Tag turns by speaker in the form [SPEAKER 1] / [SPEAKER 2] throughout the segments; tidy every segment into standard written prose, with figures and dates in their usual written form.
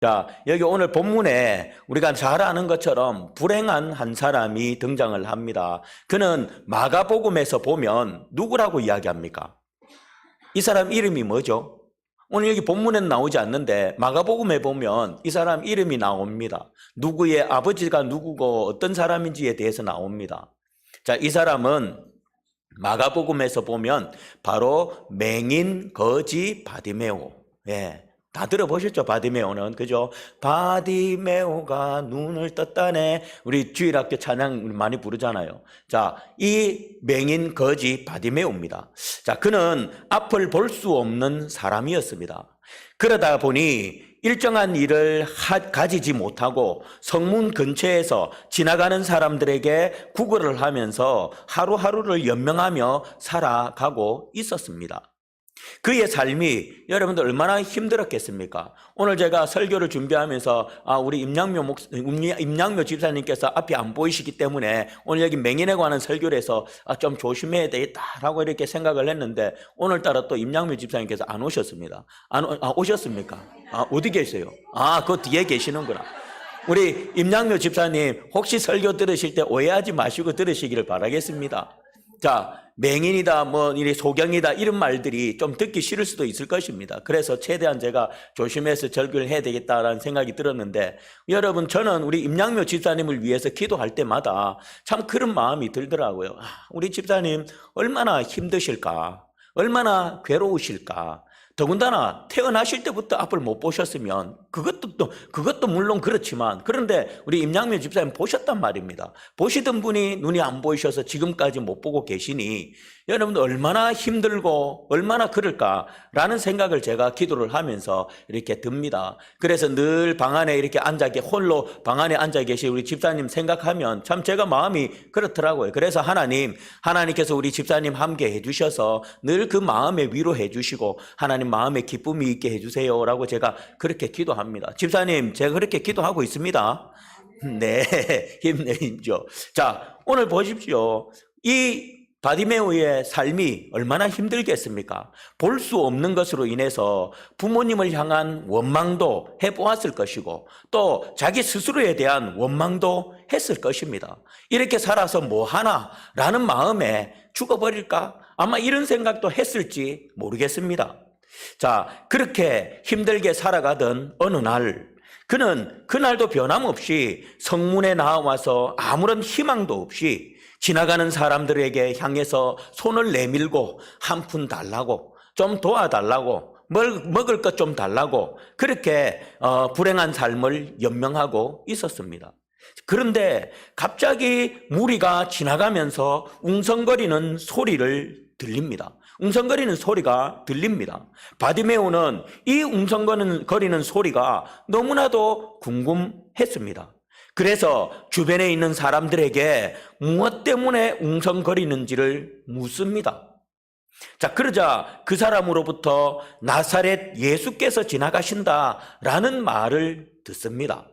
[SPEAKER 1] 자, 여기 오늘 본문에 우리가 잘 아는 것처럼 불행한 한 사람이 등장을 합니다. 그는 마가복음에서 보면 누구라고 이야기합니까? 이 사람 이름이 뭐죠? 오늘 여기 본문에는 나오지 않는데 마가복음에 보면 이 사람 이름이 나옵니다. 누구의 아버지가 누구고 어떤 사람인지에 대해서 나옵니다. 자, 이 사람은 마가복음에서 보면 바로 맹인 거지 바디메오. 예. 다 들어보셨죠? 바디메오는. 그죠? 바디메오가 눈을 떴다네. 우리 주일학교 찬양 많이 부르잖아요. 자, 이 맹인 거지 바디메오입니다. 자, 그는 앞을 볼 수 없는 사람이었습니다. 그러다 보니 일정한 일을 가지지 못하고 성문 근처에서 지나가는 사람들에게 구걸을 하면서 하루하루를 연명하며 살아가고 있었습니다. 그의 삶이 여러분들 얼마나 힘들었겠습니까? 오늘 제가 설교를 준비하면서 우리 임양묘 집사님께서 앞이 안 보이시기 때문에 오늘 여기 맹인에 관한 설교를 해서 좀 조심해야 되겠다라고 이렇게 생각을 했는데 오늘따라 또 임양묘 집사님께서 안 오셨습니다. 오셨습니까? 어디 계세요? 그 뒤에 계시는구나. 우리 임양묘 집사님 혹시 설교 들으실 때 오해하지 마시고 들으시기를 바라겠습니다. 자, 맹인이다, 이리 소경이다, 이런 말들이 좀 듣기 싫을 수도 있을 것입니다. 그래서 최대한 제가 조심해서 절규를 해야 되겠다라는 생각이 들었는데, 여러분, 저는 우리 임양묘 집사님을 위해서 기도할 때마다 참 그런 마음이 들더라고요. 우리 집사님 얼마나 힘드실까? 얼마나 괴로우실까? 더군다나 태어나실 때부터 앞을 못 보셨으면 그것도 물론 그렇지만 그런데 우리 임양묘 집사님 보셨단 말입니다. 보시던 분이 눈이 안 보이셔서 지금까지 못 보고 계시니 여러분들 얼마나 힘들고 얼마나 그럴까라는 생각을 제가 기도를 하면서 이렇게 듭니다. 그래서 늘 방 안에 이렇게 홀로 방 안에 앉아 계신 우리 집사님 생각하면 참 제가 마음이 그렇더라고요. 그래서 하나님께서 우리 집사님 함께 해주셔서 늘 그 마음에 위로해 주시고 하나님 마음에 기쁨이 있게 해주세요라고 제가 그렇게 기도합니다. 집사님, 제가 그렇게 기도하고 있습니다. 네, 힘내죠. 자, 오늘 보십시오. 이 바디메오의 삶이 얼마나 힘들겠습니까? 볼 수 없는 것으로 인해서 부모님을 향한 원망도 해보았을 것이고 또 자기 스스로에 대한 원망도 했을 것입니다. 이렇게 살아서 뭐하나라는 마음에 죽어버릴까? 아마 이런 생각도 했을지 모르겠습니다. 자, 그렇게 힘들게 살아가던 어느 날 그는 그날도 변함없이 성문에 나와서 아무런 희망도 없이 지나가는 사람들에게 향해서 손을 내밀고 한 푼 달라고, 좀 도와달라고, 먹을 것 좀 달라고 그렇게 불행한 삶을 연명하고 있었습니다. 그런데 갑자기 무리가 지나가면서 웅성거리는 소리를 들립니다. 웅성거리는 소리가 들립니다. 바디메오는 이 웅성거리는 소리가 너무나도 궁금했습니다. 그래서 주변에 있는 사람들에게 무엇 때문에 웅성거리는지를 묻습니다. 자, 그러자 그 사람으로부터 나사렛 예수께서 지나가신다라는 말을 듣습니다.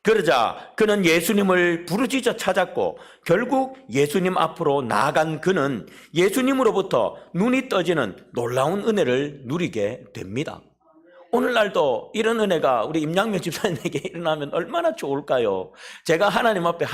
[SPEAKER 1] 그러자 그는 예수님을 부르짖어 찾았고 결국 예수님 앞으로 나아간 그는 예수님으로부터 눈이 떠지는 놀라운 은혜를 누리게 됩니다. 오늘날도 이런 은혜가 우리 임양묘 집사님에게 일어나면 얼마나 좋을까요? 제가 하나님 앞에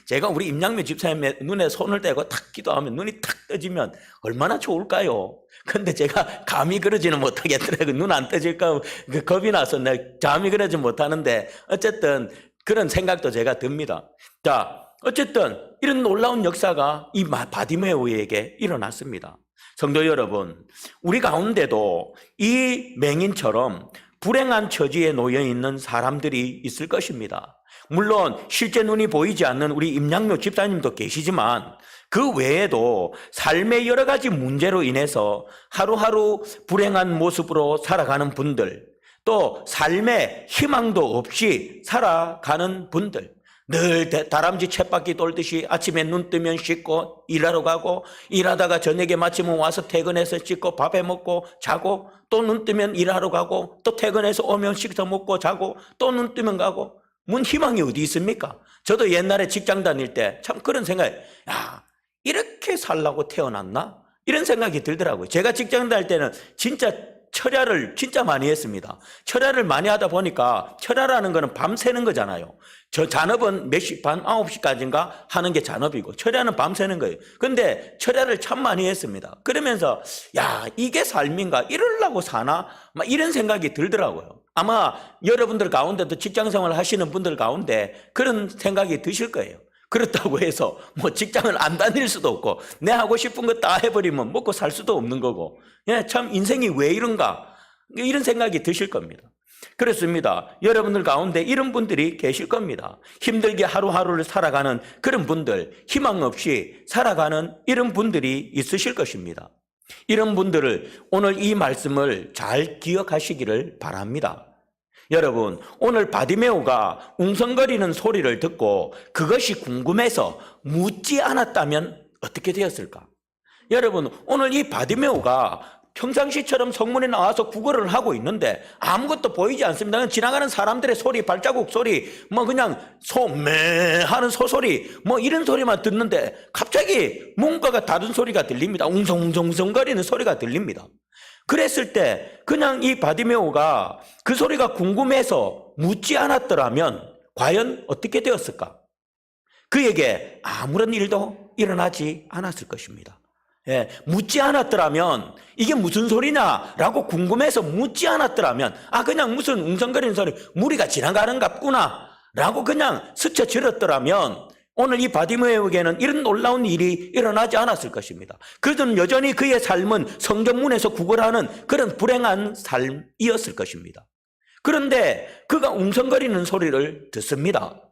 [SPEAKER 1] 제가 우리 임양묘 집사님의 눈에 손을 대고 탁 기도하면 눈이 탁 떠지면 얼마나 좋을까요? 근데 제가 감히 그러지는 못하겠더라고요. 눈 안 떠질까 겁이 나서 내가 감히 그러지 못하는데 어쨌든 그런 생각도 제가 듭니다. 자, 어쨌든 이런 놀라운 역사가 이 바디메오에게 일어났습니다. 성도 여러분, 우리 가운데도 이 맹인처럼 불행한 처지에 놓여 있는 사람들이 있을 것입니다. 물론 실제 눈이 보이지 않는 우리 임양묘 집사님도 계시지만 그 외에도 삶의 여러 가지 문제로 인해서 하루하루 불행한 모습으로 살아가는 분들, 또 삶에 희망도 없이 살아가는 분들, 늘 다람쥐 쳇바퀴 돌듯이 아침에 눈 뜨면 씻고 일하러 가고 일하다가 저녁에 마치면 와서 퇴근해서 씻고 밥 해 먹고 자고 또 눈 뜨면 일하러 가고 또 퇴근해서 오면 식사 먹고 자고 또 눈 뜨면 가고 뭔 희망이 어디 있습니까? 저도 옛날에 직장 다닐 때 참 그런 생각이 이렇게 살라고 태어났나? 이런 생각이 들더라고요. 제가 직장 다닐 때는 진짜 철야를 진짜 많이 했습니다. 철야를 많이 하다 보니까 철야라는 거는 밤새는 거잖아요. 저 잔업은 몇 시, 밤 9시까지인가 하는 게 잔업이고 철야는 밤새는 거예요. 근데 철야를 참 많이 했습니다. 그러면서 야, 이게 삶인가? 이러려고 사나? 막 이런 생각이 들더라고요. 아마 여러분들 가운데도 직장생활 하시는 분들 가운데 그런 생각이 드실 거예요. 그렇다고 해서 뭐 직장을 안 다닐 수도 없고 내 하고 싶은 거 다 해버리면 먹고 살 수도 없는 거고, 예, 참 인생이 왜 이런가 이런 생각이 드실 겁니다. 그렇습니다. 여러분들 가운데 이런 분들이 계실 겁니다. 힘들게 하루하루를 살아가는 그런 분들, 희망 없이 살아가는 이런 분들이 있으실 것입니다. 이런 분들을 오늘 이 말씀을 잘 기억하시기를 바랍니다. 여러분, 오늘 바디메오가 웅성거리는 소리를 듣고 그것이 궁금해서 묻지 않았다면 어떻게 되었을까? 여러분, 오늘 이 바디메오가 평상시처럼 성문에 나와서 구걸을 하고 있는데 아무것도 보이지 않습니다. 그냥 지나가는 사람들의 소리, 발자국 소리, 뭐 그냥 소매 하는 소소리, 뭐 이런 소리만 듣는데 갑자기 뭔가가 다른 소리가 들립니다. 웅성웅성거리는 소리가 들립니다. 그랬을 때 그냥 이 바디메오가 그 소리가 궁금해서 묻지 않았더라면 과연 어떻게 되었을까? 그에게 아무런 일도 일어나지 않았을 것입니다. 예, 묻지 않았더라면 이게 무슨 소리냐라고 궁금해서 묻지 않았더라면 그냥 무슨 웅성거리는 소리, 무리가 지나가는 갑구나 라고 그냥 스쳐질었더라면 오늘 이 바디메오에게는 이런 놀라운 일이 일어나지 않았을 것입니다. 그는 여전히 그의 삶은 성전문에서 구걸하는 그런 불행한 삶이었을 것입니다. 그런데 그가 웅성거리는 소리를 듣습니다.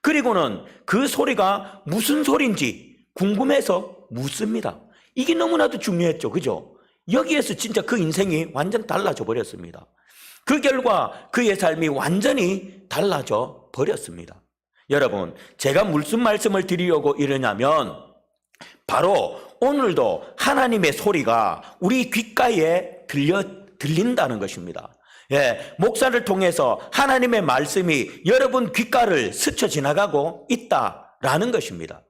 [SPEAKER 1] 그리고는 그 소리가 무슨 소리인지 궁금해서 묻습니다. 이게 너무나도 중요했죠. 그죠? 여기에서 진짜 그 인생이 완전 달라져 버렸습니다. 그 결과 그의 삶이 완전히 달라져 버렸습니다. 여러분, 제가 무슨 말씀을 드리려고 이러냐면 바로 오늘도 하나님의 소리가 우리 귓가에 들린다는 것입니다. 예, 목사를 통해서 하나님의 말씀이 여러분 귓가를 스쳐 지나가고 있다라는 것입니다.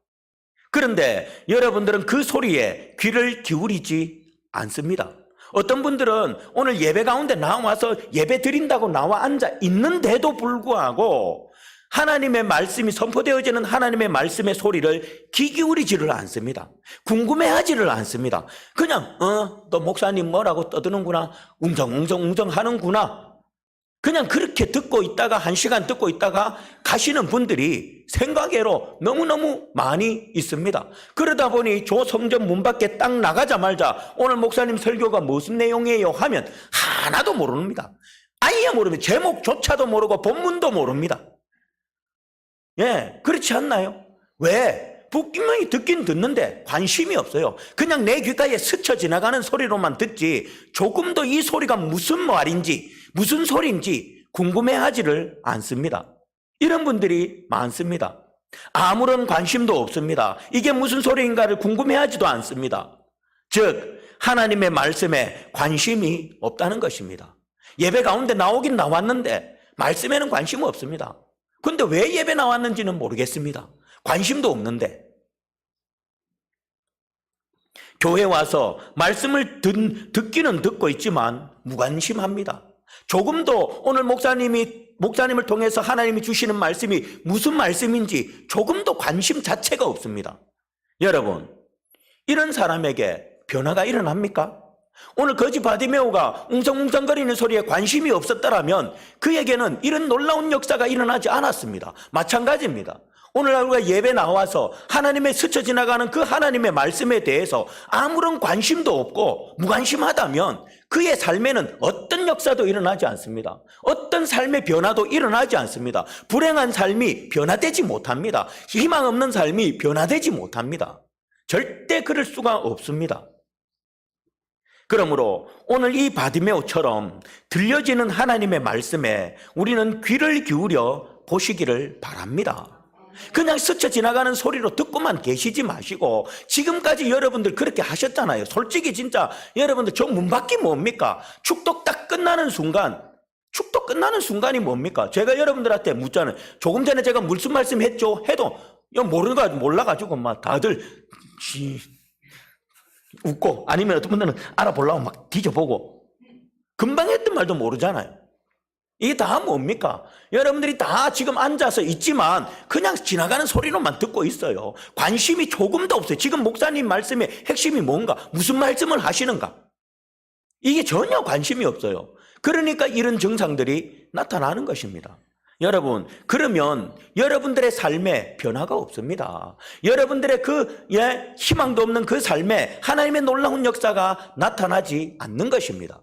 [SPEAKER 1] 그런데 여러분들은 그 소리에 귀를 기울이지 않습니다. 어떤 분들은 오늘 예배 가운데 나와서 예배 드린다고 나와 앉아 있는데도 불구하고 하나님의 말씀이 선포되어지는 하나님의 말씀의 소리를 귀 기울이지를 않습니다. 궁금해하지를 않습니다. 그냥 너 목사님 뭐라고 떠드는구나, 웅성웅성 하는구나, 그냥 그렇게 듣고 있다가 1시간 듣고 있다가 가시는 분들이 생각외로 너무너무 많이 있습니다. 그러다 보니 저 성전 문 밖에 딱 나가자마자 오늘 목사님 설교가 무슨 내용이에요 하면 하나도 모릅니다. 아예 모릅니다. 제목조차도 모르고 본문도 모릅니다. 예, 그렇지 않나요? 왜? 분명히 듣긴 듣는데 관심이 없어요. 그냥 내 귓가에 스쳐 지나가는 소리로만 듣지 조금도 이 소리가 무슨 말인지 무슨 소리인지 궁금해하지를 않습니다. 이런 분들이 많습니다. 아무런 관심도 없습니다. 이게 무슨 소리인가를 궁금해하지도 않습니다. 즉 하나님의 말씀에 관심이 없다는 것입니다. 예배 가운데 나오긴 나왔는데 말씀에는 관심 없습니다. 근데 왜 예배 나왔는지는 모르겠습니다. 관심도 없는데. 교회 와서 말씀을 듣기는 듣고 있지만 무관심합니다. 조금도 오늘 목사님을 통해서 하나님이 주시는 말씀이 무슨 말씀인지 조금도 관심 자체가 없습니다. 여러분, 이런 사람에게 변화가 일어납니까? 오늘 거지 바디메오가 웅성웅성거리는 소리에 관심이 없었더라면 그에게는 이런 놀라운 역사가 일어나지 않았습니다. 마찬가지입니다. 오늘 우리가 예배 나와서 하나님의 스쳐 지나가는 그 하나님의 말씀에 대해서 아무런 관심도 없고 무관심하다면 그의 삶에는 어떤 역사도 일어나지 않습니다. 어떤 삶의 변화도 일어나지 않습니다. 불행한 삶이 변화되지 못합니다. 희망 없는 삶이 변화되지 못합니다. 절대 그럴 수가 없습니다. 그러므로 오늘 이 바디메오처럼 들려지는 하나님의 말씀에 우리는 귀를 기울여 보시기를 바랍니다. 그냥 스쳐 지나가는 소리로 듣고만 계시지 마시고 지금까지 여러분들 그렇게 하셨잖아요. 솔직히 진짜 여러분들 저 문 밖이 뭡니까? 축도 딱 끝나는 순간, 축도 끝나는 순간이 뭡니까? 제가 여러분들한테 묻잖아요. 조금 전에 제가 무슨 말씀 했죠? 해도 몰라가지고 막 다들 웃고 아니면 어떤 분들은 알아보려고 막 뒤져보고 금방 했던 말도 모르잖아요. 이게 다 뭡니까? 여러분들이 다 지금 앉아서 있지만 그냥 지나가는 소리로만 듣고 있어요. 관심이 조금도 없어요. 지금 목사님 말씀의 핵심이 뭔가, 무슨 말씀을 하시는가, 이게 전혀 관심이 없어요. 그러니까 이런 증상들이 나타나는 것입니다. 여러분, 그러면 여러분들의 삶에 변화가 없습니다. 여러분들의 희망도 없는 그 삶에 하나님의 놀라운 역사가 나타나지 않는 것입니다.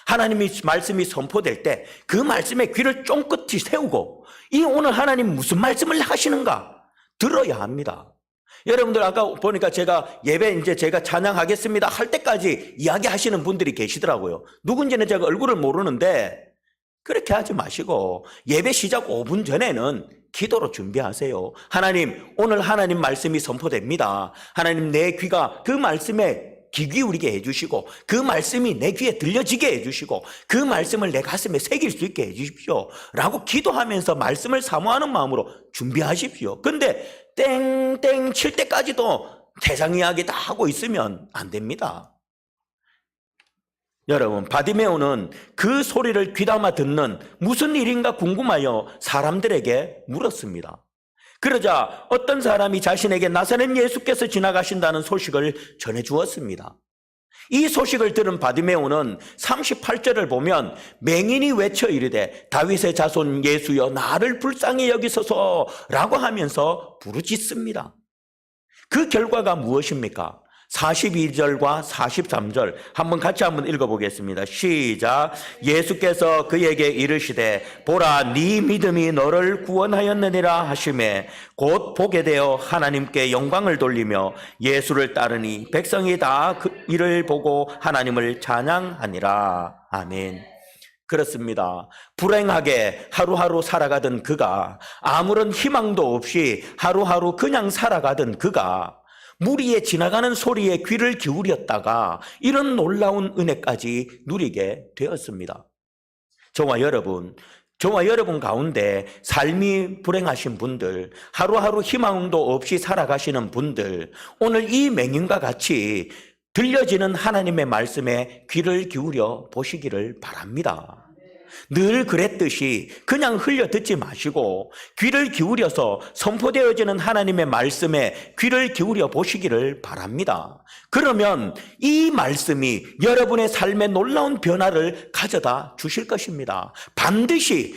[SPEAKER 1] 하나님의 말씀이 선포될 때 그 말씀에 귀를 쫑긋이 세우고, 이 오늘 하나님 무슨 말씀을 하시는가 들어야 합니다. 여러분들 아까 보니까 제가 예배 이제 제가 찬양하겠습니다 할 때까지 이야기하시는 분들이 계시더라고요. 누군지는 제가 얼굴을 모르는데 그렇게 하지 마시고 예배 시작 5분 전에는 기도로 준비하세요. 하나님, 오늘 하나님 말씀이 선포됩니다. 하나님, 내 귀가 그 말씀에 귀 기울이게 해주시고, 그 말씀이 내 귀에 들려지게 해주시고, 그 말씀을 내 가슴에 새길 수 있게 해주십시오 라고 기도하면서 말씀을 사모하는 마음으로 준비하십시오. 근데 땡땡 칠 때까지도 세상 이야기 다 하고 있으면 안 됩니다. 여러분, 바디메오는 그 소리를 귀담아 듣는 무슨 일인가 궁금하여 사람들에게 물었습니다. 그러자 어떤 사람이 자신에게 나사렛 예수께서 지나가신다는 소식을 전해주었습니다. 이 소식을 들은 바디메오는 38절을 보면 맹인이 외쳐 이르되 다윗의 자손 예수여 나를 불쌍히 여기소서 라고 하면서 부르짖습니다. 그 결과가 무엇입니까? 42절과 43절 한번 같이 한번 읽어보겠습니다. 시작. 예수께서 그에게 이르시되 보라 네 믿음이 너를 구원하였느니라 하시매 곧 보게 되어 하나님께 영광을 돌리며 예수를 따르니 백성이 다 그 이를 보고 하나님을 찬양하니라. 아멘. 그렇습니다. 불행하게 하루하루 살아가던 그가, 아무런 희망도 없이 하루하루 그냥 살아가던 그가 무리에 지나가는 소리에 귀를 기울였다가 이런 놀라운 은혜까지 누리게 되었습니다. 저와 여러분 가운데 삶이 불행하신 분들, 하루하루 희망도 없이 살아가시는 분들, 오늘 이 맹인과 같이 들려지는 하나님의 말씀에 귀를 기울여 보시기를 바랍니다. 늘 그랬듯이 그냥 흘려 듣지 마시고 귀를 기울여서 선포되어지는 하나님의 말씀에 귀를 기울여 보시기를 바랍니다. 그러면 이 말씀이 여러분의 삶에 놀라운 변화를 가져다 주실 것입니다. 반드시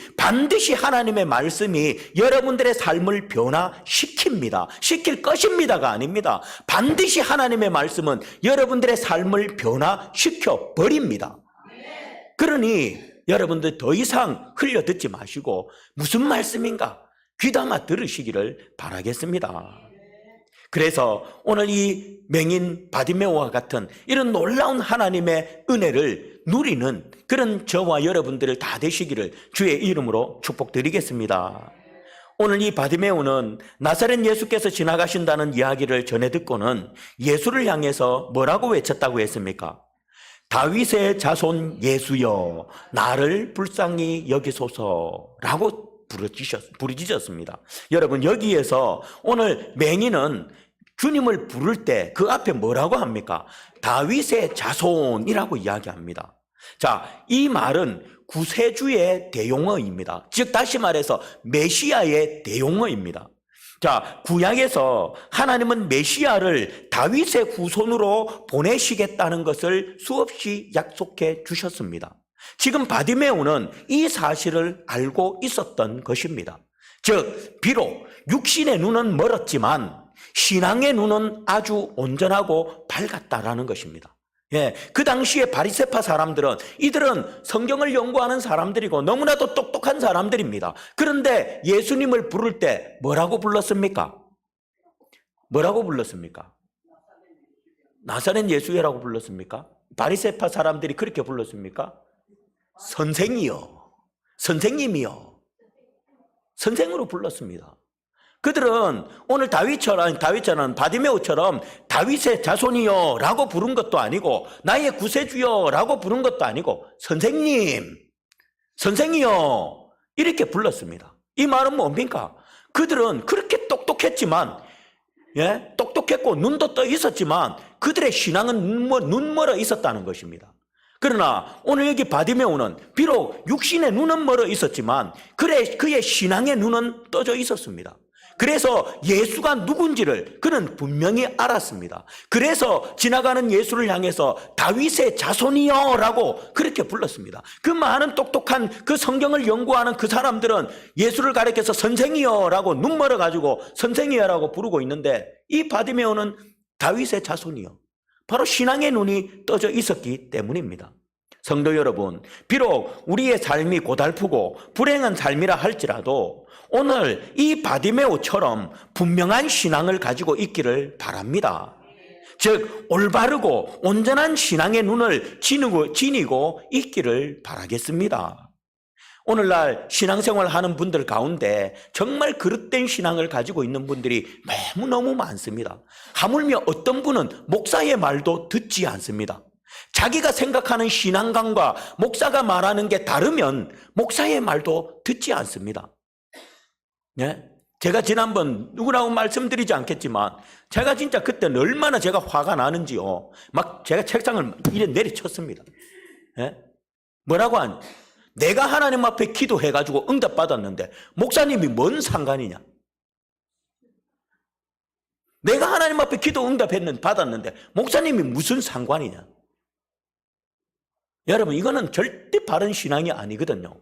[SPEAKER 1] 하나님의 말씀이 여러분들의 삶을 변화시킵니다. 시킬 것입니다가 아닙니다. 반드시 하나님의 말씀은 여러분들의 삶을 변화시켜 버립니다. 그러니 여러분들 더 이상 흘려 듣지 마시고 무슨 말씀인가 귀담아 들으시기를 바라겠습니다. 그래서 오늘 이 맹인 바디메오와 같은 이런 놀라운 하나님의 은혜를 누리는 그런 저와 여러분들을 다 되시기를 주의 이름으로 축복드리겠습니다. 오늘 이 바디메오는 나사렛 예수께서 지나가신다는 이야기를 전해 듣고는 예수를 향해서 뭐라고 외쳤다고 했습니까? 다윗의 자손 예수여 나를 불쌍히 여기소서라고 부르짖었습니다. 여러분, 여기에서 오늘 맹인은 주님을 부를 때 그 앞에 뭐라고 합니까? 다윗의 자손이라고 이야기합니다. 자, 이 말은 구세주의 대용어입니다. 즉 다시 말해서 메시아의 대용어입니다. 자, 구약에서 하나님은 메시아를 다윗의 후손으로 보내시겠다는 것을 수없이 약속해 주셨습니다. 지금 바디메오는 이 사실을 알고 있었던 것입니다. 즉, 비록 육신의 눈은 멀었지만 신앙의 눈은 아주 온전하고 밝았다라는 것입니다. 그 당시에 바리새파 사람들은 이들은 성경을 연구하는 사람들이고 너무나도 똑똑한 사람들입니다. 그런데 예수님을 부를 때 뭐라고 불렀습니까? 나사렛 예수여라고 불렀습니까? 바리새파 사람들이 그렇게 불렀습니까? 선생이요, 선생님이요, 선생으로 불렀습니다. 그들은 오늘 다윗처럼 바디메오처럼 다윗의 자손이요 라고 부른 것도 아니고 나의 구세주요 라고 부른 것도 아니고 선생님, 선생이요 이렇게 불렀습니다. 이 말은 뭡니까? 그들은 그렇게 똑똑했지만 똑똑했고 눈도 떠 있었지만 그들의 신앙은 눈멀어 있었다는 것입니다. 그러나 오늘 여기 바디메오는 비록 육신의 눈은 멀어 있었지만 그의 신앙의 눈은 떠져 있었습니다. 그래서 예수가 누군지를 그는 분명히 알았습니다. 그래서 지나가는 예수를 향해서 다윗의 자손이여 라고 그렇게 불렀습니다. 그 많은 똑똑한 그 성경을 연구하는 그 사람들은 예수를 가리켜서 선생이여 라고 눈 멀어가지고 선생이여 라고 부르고 있는데, 이 바디메오는 다윗의 자손이요, 바로 신앙의 눈이 떠져 있었기 때문입니다. 성도 여러분, 비록 우리의 삶이 고달프고 불행한 삶이라 할지라도 오늘 이 바디메오처럼 분명한 신앙을 가지고 있기를 바랍니다. 즉 올바르고 온전한 신앙의 눈을 지니고 있기를 바라겠습니다. 오늘날 신앙생활 하는 분들 가운데 정말 그릇된 신앙을 가지고 있는 분들이 너무너무 많습니다. 하물며 어떤 분은 목사의 말도 듣지 않습니다. 자기가 생각하는 신앙관과 목사가 말하는 게 다르면 목사의 말도 듣지 않습니다. 네? 제가 지난번 누구라고 말씀드리지 않겠지만 제가 진짜 그때는 얼마나 제가 화가 나는지요. 막 제가 책상을 이래 내리쳤습니다. 네? 뭐라고 하니? 내가 하나님 앞에 기도해가지고 응답받았는데 목사님이 뭔 상관이냐? 내가 하나님 앞에 기도 받았는데 목사님이 무슨 상관이냐? 여러분, 이거는 절대 바른 신앙이 아니거든요.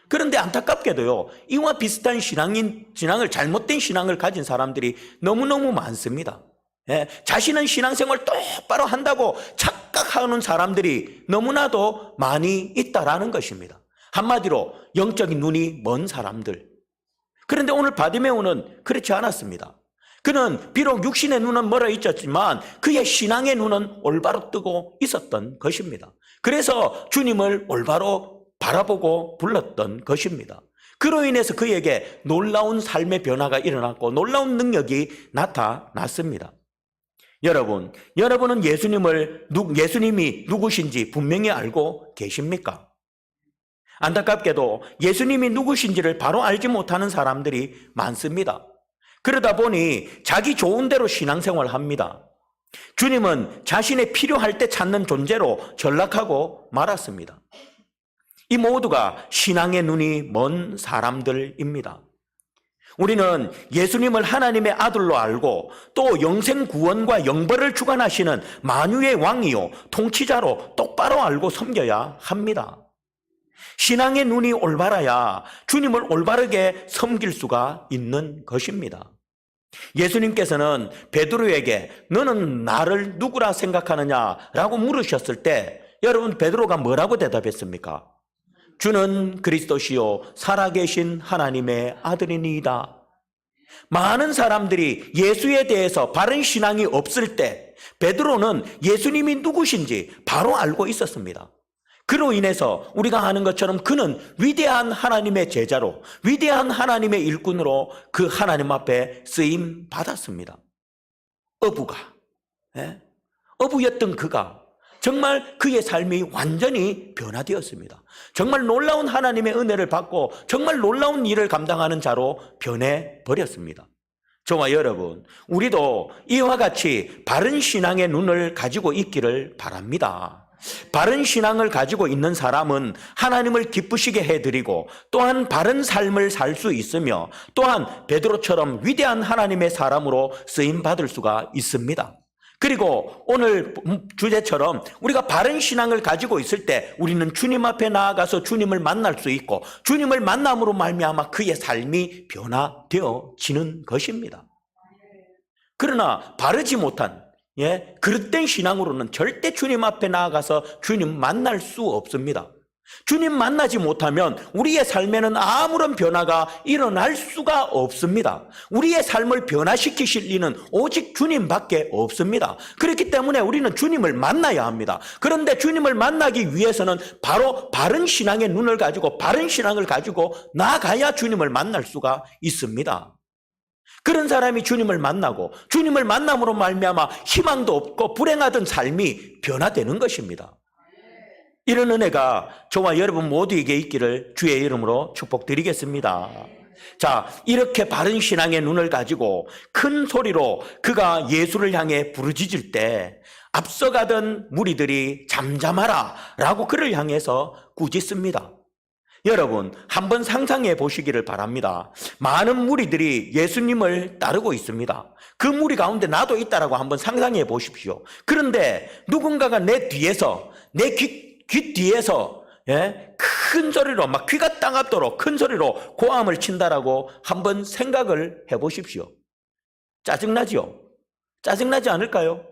[SPEAKER 1] 그런데 안타깝게도요, 이와 비슷한 신앙을 잘못된 신앙을 가진 사람들이 너무너무 많습니다. 예, 자신은 신앙생활 똑바로 한다고 착각하는 사람들이 너무나도 많이 있다라는 것입니다. 한마디로 영적인 눈이 먼 사람들. 그런데 오늘 바디메오는 그렇지 않았습니다. 그는 비록 육신의 눈은 멀어 있었지만 그의 신앙의 눈은 올바로 뜨고 있었던 것입니다. 그래서 주님을 올바로 바라보고 불렀던 것입니다. 그로 인해서 그에게 놀라운 삶의 변화가 일어났고 놀라운 능력이 나타났습니다. 여러분은 예수님이 누구신지 분명히 알고 계십니까? 안타깝게도 예수님이 누구신지를 바로 알지 못하는 사람들이 많습니다. 그러다 보니 자기 좋은 대로 신앙생활을 합니다. 주님은 자신의 필요할 때 찾는 존재로 전락하고 말았습니다. 이 모두가 신앙의 눈이 먼 사람들입니다. 우리는 예수님을 하나님의 아들로 알고 또 영생 구원과 영벌을 주관하시는 만유의 왕이요 통치자로 똑바로 알고 섬겨야 합니다. 신앙의 눈이 올바라야 주님을 올바르게 섬길 수가 있는 것입니다. 예수님께서는 베드로에게 너는 나를 누구라 생각하느냐라고 물으셨을 때 여러분, 베드로가 뭐라고 대답했습니까? 주는 그리스도시요 살아계신 하나님의 아들이니이다. 많은 사람들이 예수에 대해서 바른 신앙이 없을 때 베드로는 예수님이 누구신지 바로 알고 있었습니다. 그로 인해서 우리가 아는 것처럼 그는 위대한 하나님의 제자로, 위대한 하나님의 일꾼으로 그 하나님 앞에 쓰임 받았습니다. 어부였던 그가 정말 그의 삶이 완전히 변화되었습니다. 정말 놀라운 하나님의 은혜를 받고 정말 놀라운 일을 감당하는 자로 변해버렸습니다. 저와 여러분, 우리도 이와 같이 바른 신앙의 눈을 가지고 있기를 바랍니다. 바른 신앙을 가지고 있는 사람은 하나님을 기쁘시게 해드리고 또한 바른 삶을 살 수 있으며 또한 베드로처럼 위대한 하나님의 사람으로 쓰임받을 수가 있습니다. 그리고 오늘 주제처럼 우리가 바른 신앙을 가지고 있을 때 우리는 주님 앞에 나아가서 주님을 만날 수 있고 주님을 만남으로 말미암아 그의 삶이 변화되어지는 것입니다. 그러나 바르지 못한 그릇된 신앙으로는 절대 주님 앞에 나아가서 주님 만날 수 없습니다. 주님 만나지 못하면 우리의 삶에는 아무런 변화가 일어날 수가 없습니다. 우리의 삶을 변화시키실 이는 오직 주님밖에 없습니다. 그렇기 때문에 우리는 주님을 만나야 합니다. 그런데 주님을 만나기 위해서는 바로 바른 신앙의 눈을 가지고 바른 신앙을 가지고 나아가야 주님을 만날 수가 있습니다. 그런 사람이 주님을 만나고 주님을 만남으로 말미암아 희망도 없고 불행하던 삶이 변화되는 것입니다. 이런 은혜가 저와 여러분 모두에게 있기를 주의 이름으로 축복드리겠습니다. 자, 이렇게 바른 신앙의 눈을 가지고 큰 소리로 그가 예수를 향해 부르짖을 때 앞서가던 무리들이 잠잠하라 라고 그를 향해서 꾸짖습니다. 여러분, 한번 상상해 보시기를 바랍니다. 많은 무리들이 예수님을 따르고 있습니다. 그 무리 가운데 나도 있다라고 한번 상상해 보십시오. 그런데 누군가가 내 뒤에서, 내 귀 뒤에서 큰 소리로, 막 귀가 따갑도록 큰 소리로 고함을 친다라고 한번 생각을 해 보십시오. 짜증나죠? 짜증나지 않을까요?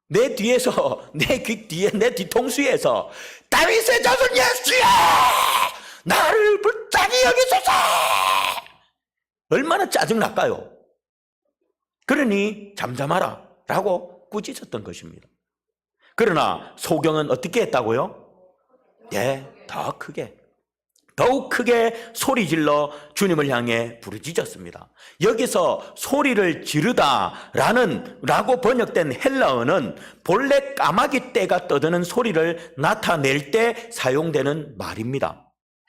[SPEAKER 1] 내 뒤에서, 내 귀 뒤에, 내 뒤통수에서 다윗의 자손 예수야! 나를 불쌍히 여기소서! 얼마나 짜증날까요? 그러니 잠잠하라 라고 꾸짖었던 것입니다. 그러나 소경은 어떻게 했다고요? 더욱 크게 소리 질러 주님을 향해 부르짖었습니다. 여기서 소리를 라고 번역된 헬라어는 본래 까마귀 떼가 떠드는 소리를 나타낼 때 사용되는 말입니다.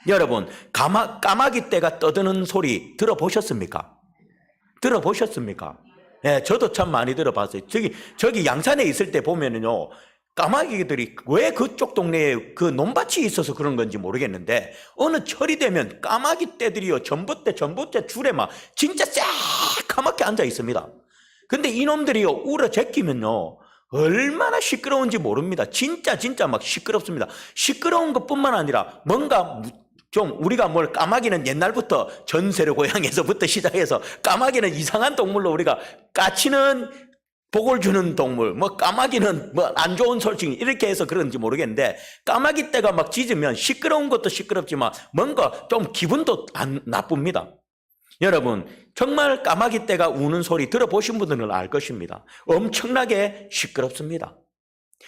[SPEAKER 1] 여러분, 까마귀 떼가 떠드는 소리 들어보셨습니까? 저도 참 많이 들어봤어요. 저기 양산에 있을 때 보면은요, 까마귀들이 왜 그쪽 동네에 그 논밭이 있어서 그런 건지 모르겠는데, 어느 철이 되면 까마귀 떼들이요, 전봇대 줄에 막 진짜 새까맣게 앉아 있습니다. 근데 이놈들이요, 울어 제끼면요, 얼마나 시끄러운지 모릅니다. 진짜 막 시끄럽습니다. 시끄러운 것뿐만 아니라 뭔가 좀 우리가 까마귀는 옛날부터 전세로 고향에서부터 시작해서 까마귀는 이상한 동물로 우리가 까치는 복을 주는 동물, 까마귀는 안 좋은 솔직히 이렇게 해서 그런지 모르겠는데, 까마귀 떼가 막 짖으면 시끄러운 것도 시끄럽지만 뭔가 좀 기분도 안 나쁩니다. 여러분, 정말 까마귀 떼가 우는 소리 들어보신 분들은 알 것입니다. 엄청나게 시끄럽습니다.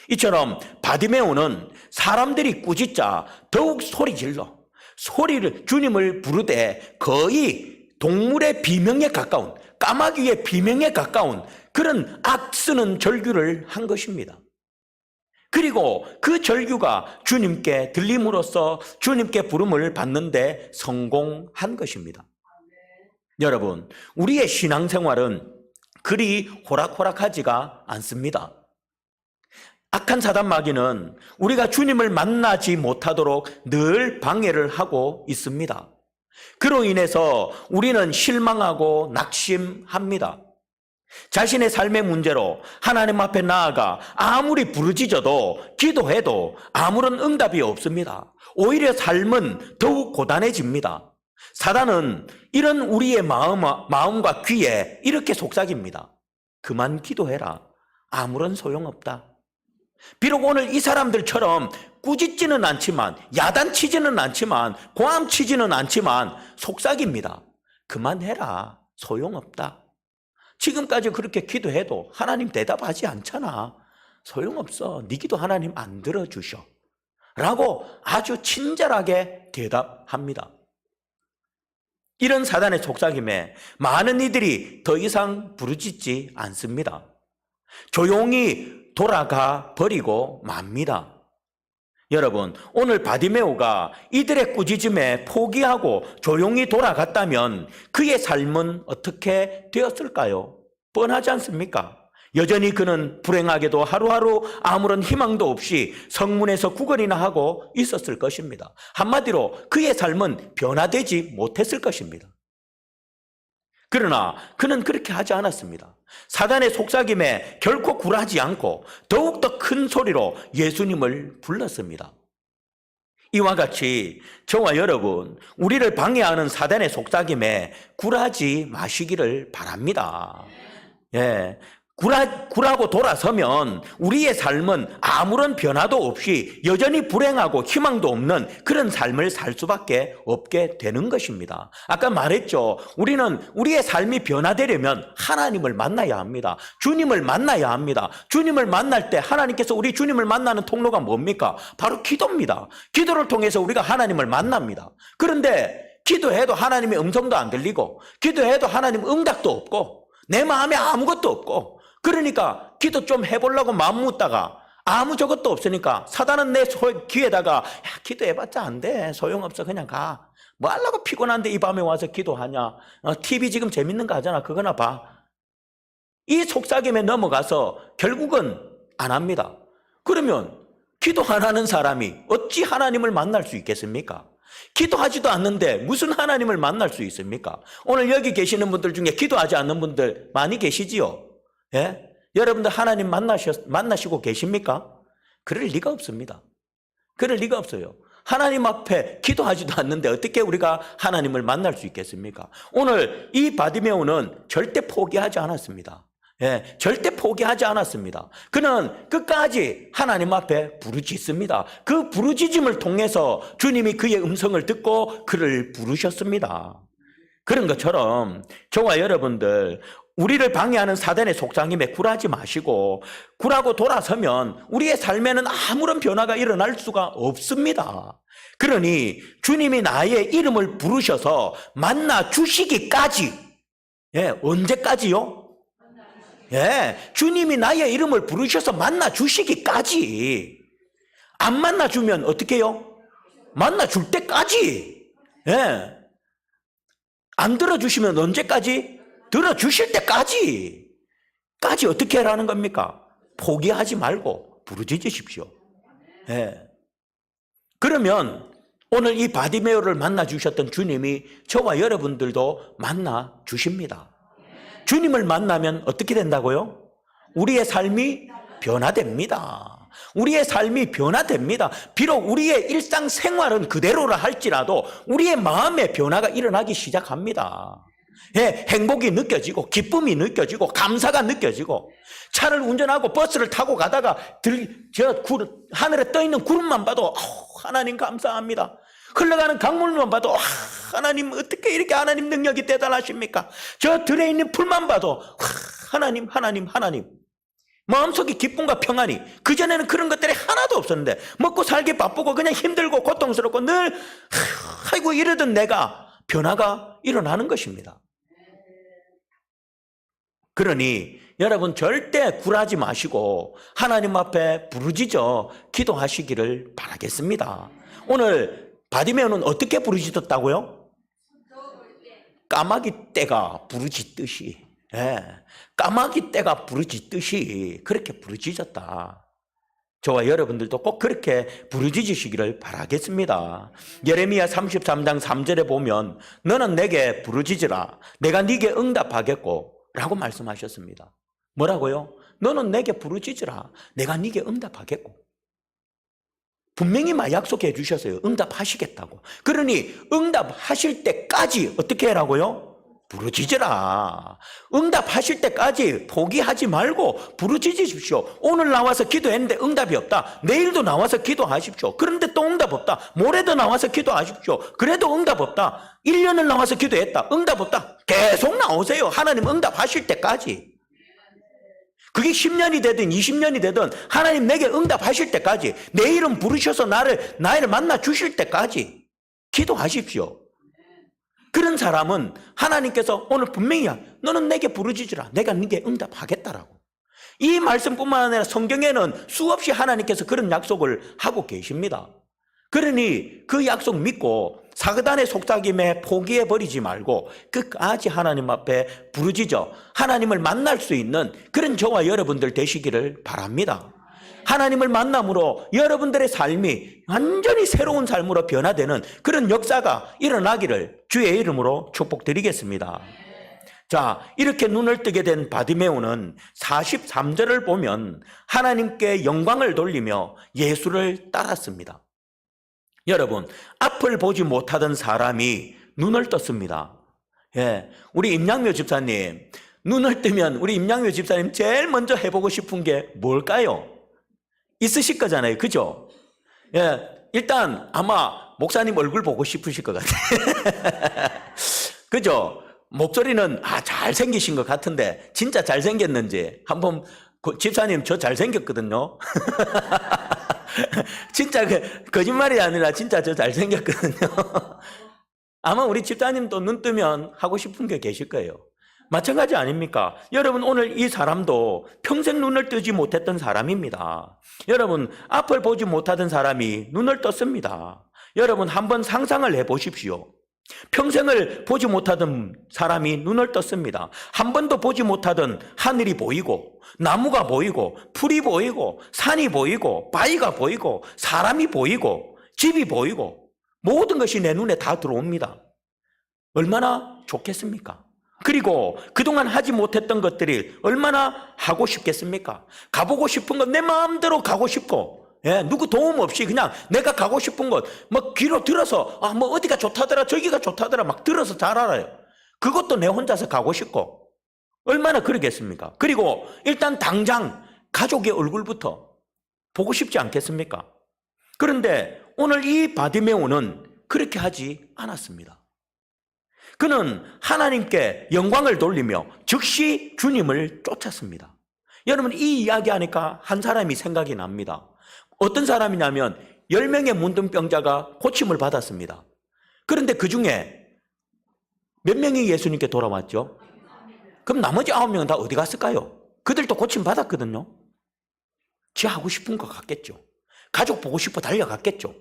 [SPEAKER 1] 이처럼 바디메오는 사람들이 꾸짖자 더욱 소리를 주님을 부르되 거의 동물의 비명에 가까운, 까마귀의 비명에 가까운 그런 악쓰는 절규를 한 것입니다. 그리고 그 절규가 주님께 들림으로써 주님께 부름을 받는데 성공한 것입니다. 여러분, 우리의 신앙생활은 그리 호락호락하지가 않습니다. 악한 사단 마귀는 우리가 주님을 만나지 못하도록 늘 방해를 하고 있습니다. 그로 인해서 우리는 실망하고 낙심합니다. 자신의 삶의 문제로 하나님 앞에 나아가 아무리 부르짖어도 기도해도 아무런 응답이 없습니다. 오히려 삶은 더욱 고단해집니다. 사단은 이런 우리의 마음과 귀에 이렇게 속삭입니다. 그만 기도해라. 아무런 소용없다. 비록 오늘 이 사람들처럼 꾸짖지는 않지만, 야단치지는 않지만, 고함치지는 않지만 속삭입니다. 그만해라. 소용없다. 지금까지 그렇게 기도해도 하나님 대답하지 않잖아. 소용없어. 네 기도 하나님 안 들어주셔. 라고 아주 친절하게 대답합니다. 이런 사단의 속삭임에 많은 이들이 더 이상 부르짖지 않습니다. 조용히 돌아가 버리고 맙니다. 여러분, 오늘 바디메오가 이들의 꾸짖음에 포기하고 조용히 돌아갔다면 그의 삶은 어떻게 되었을까요? 뻔하지 않습니까? 여전히 그는 불행하게도 하루하루 아무런 희망도 없이 성문에서 구걸이나 하고 있었을 것입니다. 한마디로 그의 삶은 변화되지 못했을 것입니다. 그러나 그는 그렇게 하지 않았습니다. 사단의 속삭임에 결코 굴하지 않고 더욱더 큰 소리로 예수님을 불렀습니다. 이와 같이 저와 여러분, 우리를 방해하는 사단의 속삭임에 굴하지 마시기를 바랍니다. 굴하고 돌아서면 우리의 삶은 아무런 변화도 없이 여전히 불행하고 희망도 없는 그런 삶을 살 수밖에 없게 되는 것입니다. 아까 말했죠. 우리는 우리의 삶이 변화되려면 하나님을 만나야 합니다. 주님을 만나야 합니다. 주님을 만날 때 하나님께서 우리 주님을 만나는 통로가 뭡니까? 바로 기도입니다. 기도를 통해서 우리가 하나님을 만납니다. 그런데 기도해도 하나님의 음성도 안 들리고, 기도해도 하나님 응답도 없고, 내 마음에 아무것도 없고, 그러니까 기도 좀 해보려고 마음 묻다가 아무 저것도 없으니까 사단은 내 귀에다가 야, 기도해봤자 안 돼. 소용없어. 그냥 가. 뭐 하려고 피곤한데 이 밤에 와서 기도하냐. TV 지금 재밌는 거 하잖아. 그거나 봐. 이 속삭임에 넘어가서 결국은 안 합니다. 그러면 기도 안 하는 사람이 어찌 하나님을 만날 수 있겠습니까? 기도하지도 않는데 무슨 하나님을 만날 수 있습니까? 오늘 여기 계시는 분들 중에 기도하지 않는 분들 많이 계시지요? 예? 여러분들 하나님 만나시고 계십니까? 그럴 리가 없습니다. 그럴 리가 없어요. 하나님 앞에 기도하지도 않는데 어떻게 우리가 하나님을 만날 수 있겠습니까? 오늘 이 바디메오는 절대 포기하지 않았습니다. 예, 절대 포기하지 않았습니다. 그는 끝까지 하나님 앞에 부르짖습니다. 그 부르짖음을 통해서 주님이 그의 음성을 듣고 그를 부르셨습니다. 그런 것처럼 저와 여러분들 우리를 방해하는 사단의 속삭임에 굴하지 마시고 굴하고 돌아서면 우리의 삶에는 아무런 변화가 일어날 수가 없습니다. 그러니 주님이 나의 이름을 부르셔서 만나 주시기까지, 예, 언제까지요? 예, 주님이 나의 이름을 부르셔서 만나 주시기까지. 안 만나 주면 어떻게 해요? 만나 줄 때까지. 예. 안 들어주시면 언제까지? 들어주실 때까지. 까지 어떻게 하라는 겁니까? 포기하지 말고 부르짖으십시오. 예. 그러면 오늘 이 바디메오를 만나 주셨던 주님이 저와 여러분들도 만나 주십니다. 주님을 만나면 어떻게 된다고요? 우리의 삶이 변화됩니다. 우리의 삶이 변화됩니다. 비록 우리의 일상생활은 그대로라 할지라도 우리의 마음의 변화가 일어나기 시작합니다. 예, 행복이 느껴지고 기쁨이 느껴지고 감사가 느껴지고 차를 운전하고 버스를 타고 가다가 하늘에 떠있는 구름만 봐도 하나님 감사합니다. 흘러가는 강물만 봐도 하나님 어떻게 이렇게 하나님 능력이 대단하십니까? 저 들에 있는 풀만 봐도 하나님 마음속에 기쁨과 평안이, 그전에는 그런 것들이 하나도 없었는데 먹고 살기 바쁘고 그냥 힘들고 고통스럽고 늘 아이고 이러던 내가 변화가 일어나는 것입니다. 그러니 여러분 절대 굴하지 마시고 하나님 앞에 부르짖어 기도하시기를 바라겠습니다. 오늘 바디메오는 어떻게 부르짖었다고요? 까마귀 떼가 부르짖듯이, 예, 까마귀 떼가 부르짖듯이 그렇게 부르짖었다. 저와 여러분들도 꼭 그렇게 부르짖으시기를 바라겠습니다. 예레미야 33장 3절에 보면 너는 내게 부르짖으라 내가 네게 응답하겠고 라고 말씀하셨습니다. 뭐라고요? 너는 내게 부르짖으라 내가 네게 응답하겠고. 분명히 약속해 주셨어요. 응답하시겠다고. 그러니 응답하실 때까지 어떻게 해라고요? 부르짖으라. 응답하실 때까지 포기하지 말고 부르짖으십시오. 오늘 나와서 기도했는데 응답이 없다. 내일도 나와서 기도하십시오. 그런데 또 응답 없다. 모레도 나와서 기도하십시오. 그래도 응답 없다. 1년을 나와서 기도했다. 응답 없다. 계속 나오세요. 하나님 응답하실 때까지. 그게 10년이 되든 20년이 되든 하나님 내게 응답하실 때까지, 내 이름 부르셔서 나를 만나 주실 때까지 기도하십시오. 그런 사람은 하나님께서 오늘 분명히 너는 내게 부르짖으라 내가 네게 응답하겠다라고. 이 말씀뿐만 아니라 성경에는 수없이 하나님께서 그런 약속을 하고 계십니다. 그러니 그 약속 믿고 사단의 속삭임에 포기해버리지 말고 끝까지 하나님 앞에 부르짖어 하나님을 만날 수 있는 그런 저와 여러분들 되시기를 바랍니다. 하나님을 만남으로 여러분들의 삶이 완전히 새로운 삶으로 변화되는 그런 역사가 일어나기를 주의 이름으로 축복드리겠습니다. 자, 이렇게 눈을 뜨게 된 바디메오는 43절을 보면 하나님께 영광을 돌리며 예수를 따랐습니다. 여러분, 앞을 보지 못하던 사람이 눈을 떴습니다. 예, 우리 임양묘 집사님, 눈을 뜨면 우리 임양묘 집사님 제일 먼저 해보고 싶은 게 뭘까요? 있으실 거잖아요. 그죠? 예, 일단 아마 목사님 얼굴 보고 싶으실 것 같아요. 그죠? 목소리는 잘생기신 것 같은데 진짜 잘생겼는지 한번 집사님 저 잘생겼거든요. 진짜 거짓말이 아니라 진짜 저 잘생겼거든요. 아마 우리 집사님도 눈 뜨면 하고 싶은 게 계실 거예요. 마찬가지 아닙니까? 여러분 오늘 이 사람도 평생 눈을 뜨지 못했던 사람입니다. 여러분 앞을 보지 못하던 사람이 눈을 떴습니다. 여러분 한번 상상을 해보십시오. 평생을 보지 못하던 사람이 눈을 떴습니다. 한 번도 보지 못하던 하늘이 보이고, 나무가 보이고, 풀이 보이고, 산이 보이고, 바위가 보이고, 사람이 보이고, 집이 보이고, 모든 것이 내 눈에 다 들어옵니다. 얼마나 좋겠습니까? 그리고 그동안 하지 못했던 것들이 얼마나 하고 싶겠습니까? 가보고 싶은 건 내 마음대로 가고 싶고, 누구 도움 없이 그냥 내가 가고 싶은 곳, 귀로 들어서, 어디가 좋다더라, 저기가 좋다더라, 막 들어서 잘 알아요. 그것도 내 혼자서 가고 싶고, 얼마나 그러겠습니까? 그리고 일단 당장 가족의 얼굴부터 보고 싶지 않겠습니까? 그런데 오늘 이 바디메오는 그렇게 하지 않았습니다. 그는 하나님께 영광을 돌리며 즉시 주님을 쫓았습니다. 여러분, 이 이야기하니까 한 사람이 생각이 납니다. 어떤 사람이냐면 10명의 문둥병자가 고침을 받았습니다. 그런데 그 중에 몇 명이 예수님께 돌아왔죠? 그럼 나머지 9명은 다 어디 갔을까요? 그들도 고침 받았거든요. 지 하고 싶은 것 같겠죠. 가족 보고 싶어 달려갔겠죠.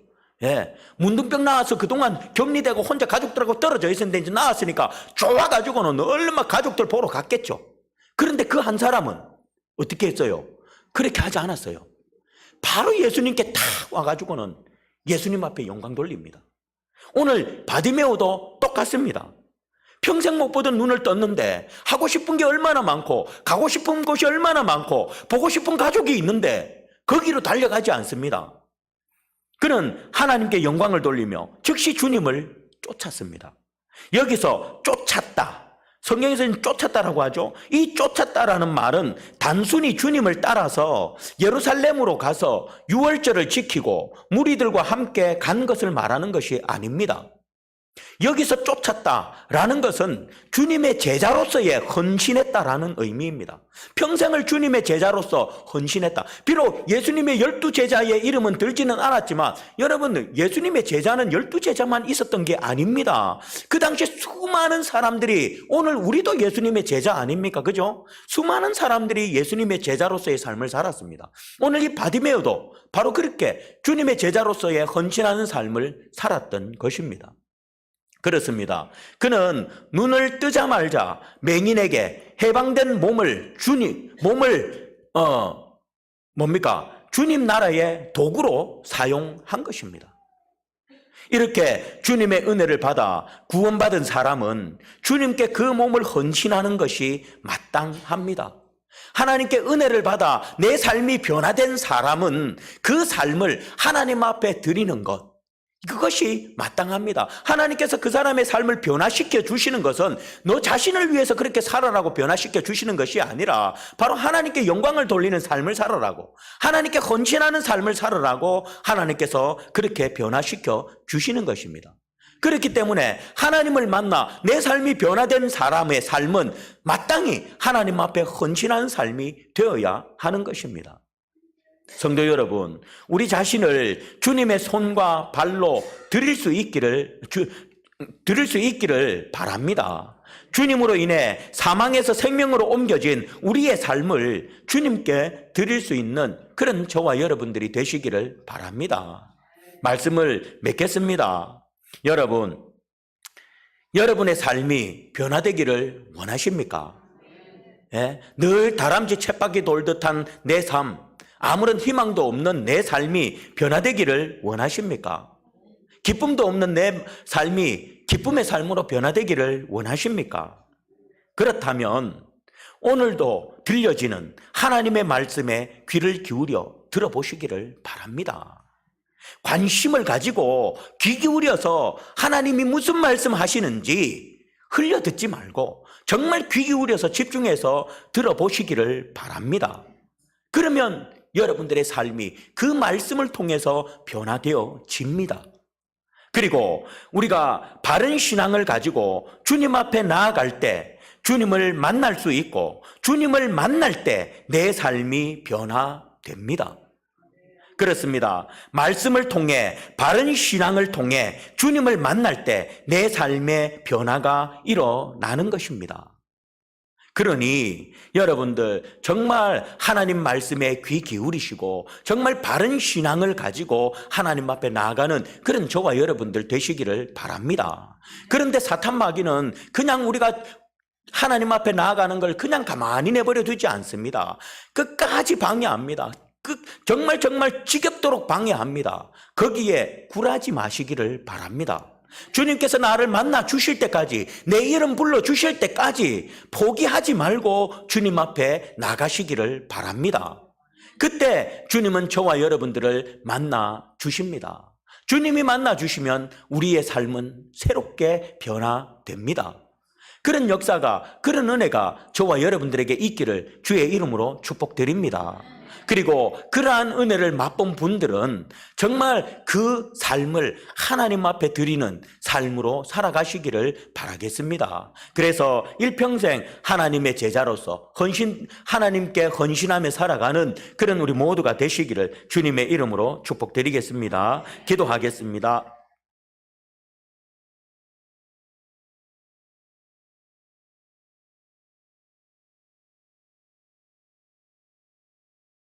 [SPEAKER 1] 문둥병 나와서 그동안 격리되고 혼자 가족들하고 떨어져 있었는데 이제 나왔으니까 좋아가지고는 얼마 가족들 보러 갔겠죠. 그런데 그 한 사람은 어떻게 했어요? 그렇게 하지 않았어요. 바로 예수님께 탁 와가지고는 예수님 앞에 영광 돌립니다. 오늘 바디메오도 똑같습니다. 평생 못 보던 눈을 떴는데 하고 싶은 게 얼마나 많고 가고 싶은 곳이 얼마나 많고 보고 싶은 가족이 있는데 거기로 달려가지 않습니다. 그는 하나님께 영광을 돌리며 즉시 주님을 쫓았습니다. 여기서 쫓았다, 성경에서는 쫓았다라고 하죠. 이 쫓았다라는 말은 단순히 주님을 따라서 예루살렘으로 가서 유월절을 지키고 무리들과 함께 간 것을 말하는 것이 아닙니다. 여기서 쫓았다라는 것은 주님의 제자로서의 헌신했다라는 의미입니다. 평생을 주님의 제자로서 헌신했다. 비록 예수님의 12제자의 이름은 들지는 않았지만 여러분, 예수님의 제자는 12제자만 있었던 게 아닙니다. 그 당시 수많은 사람들이, 오늘 우리도 예수님의 제자 아닙니까? 그죠? 수많은 사람들이 예수님의 제자로서의 삶을 살았습니다. 오늘 이 바디메오도 바로 그렇게 주님의 제자로서의 헌신하는 삶을 살았던 것입니다. 그렇습니다. 그는 눈을 뜨자마자 맹인에게 해방된 주님 나라의 도구로 사용한 것입니다. 이렇게 주님의 은혜를 받아 구원받은 사람은 주님께 그 몸을 헌신하는 것이 마땅합니다. 하나님께 은혜를 받아 내 삶이 변화된 사람은 그 삶을 하나님 앞에 드리는 것, 그것이 마땅합니다. 하나님께서 그 사람의 삶을 변화시켜 주시는 것은 너 자신을 위해서 그렇게 살아라고 변화시켜 주시는 것이 아니라 바로 하나님께 영광을 돌리는 삶을 살아라고, 하나님께 헌신하는 삶을 살아라고 하나님께서 그렇게 변화시켜 주시는 것입니다. 그렇기 때문에 하나님을 만나 내 삶이 변화된 사람의 삶은 마땅히 하나님 앞에 헌신하는 삶이 되어야 하는 것입니다. 성도 여러분, 우리 자신을 주님의 손과 발로 드릴 수 있기를 바랍니다. 주님으로 인해 사망에서 생명으로 옮겨진 우리의 삶을 주님께 드릴 수 있는 그런 저와 여러분들이 되시기를 바랍니다. 말씀을 맺겠습니다. 여러분의 삶이 변화되기를 원하십니까? 늘 다람쥐 쳇바퀴 돌듯한 내 삶, 아무런 희망도 없는 내 삶이 변화되기를 원하십니까? 기쁨도 없는 내 삶이 기쁨의 삶으로 변화되기를 원하십니까? 그렇다면 오늘도 들려지는 하나님의 말씀에 귀를 기울여 들어보시기를 바랍니다. 관심을 가지고 귀 기울여서 하나님이 무슨 말씀 하시는지 흘려 듣지 말고 정말 귀 기울여서 집중해서 들어보시기를 바랍니다. 그러면 여러분들의 삶이 그 말씀을 통해서 변화되어집니다. 그리고 우리가 바른 신앙을 가지고 주님 앞에 나아갈 때 주님을 만날 수 있고, 주님을 만날 때 내 삶이 변화됩니다. 그렇습니다. 말씀을 통해, 바른 신앙을 통해 주님을 만날 때 내 삶의 변화가 일어나는 것입니다. 그러니 여러분들 정말 하나님 말씀에 귀 기울이시고 정말 바른 신앙을 가지고 하나님 앞에 나아가는 그런 저와 여러분들 되시기를 바랍니다. 그런데 사탄 마귀는 그냥 우리가 하나님 앞에 나아가는 걸 그냥 가만히 내버려 두지 않습니다. 끝까지 방해합니다. 정말 지겹도록 방해합니다. 거기에 굴하지 마시기를 바랍니다. 주님께서 나를 만나 주실 때까지, 내 이름 불러 주실 때까지 포기하지 말고 주님 앞에 나가시기를 바랍니다. 그때 주님은 저와 여러분들을 만나 주십니다. 주님이 만나 주시면 우리의 삶은 새롭게 변화됩니다. 그런 역사가, 그런 은혜가 저와 여러분들에게 있기를 주의 이름으로 축복드립니다. 그리고 그러한 은혜를 맛본 분들은 정말 그 삶을 하나님 앞에 드리는 삶으로 살아가시기를 바라겠습니다. 그래서 일평생 하나님의 제자로서 하나님께 헌신하며 살아가는 그런 우리 모두가 되시기를 주님의 이름으로 축복드리겠습니다. 기도하겠습니다.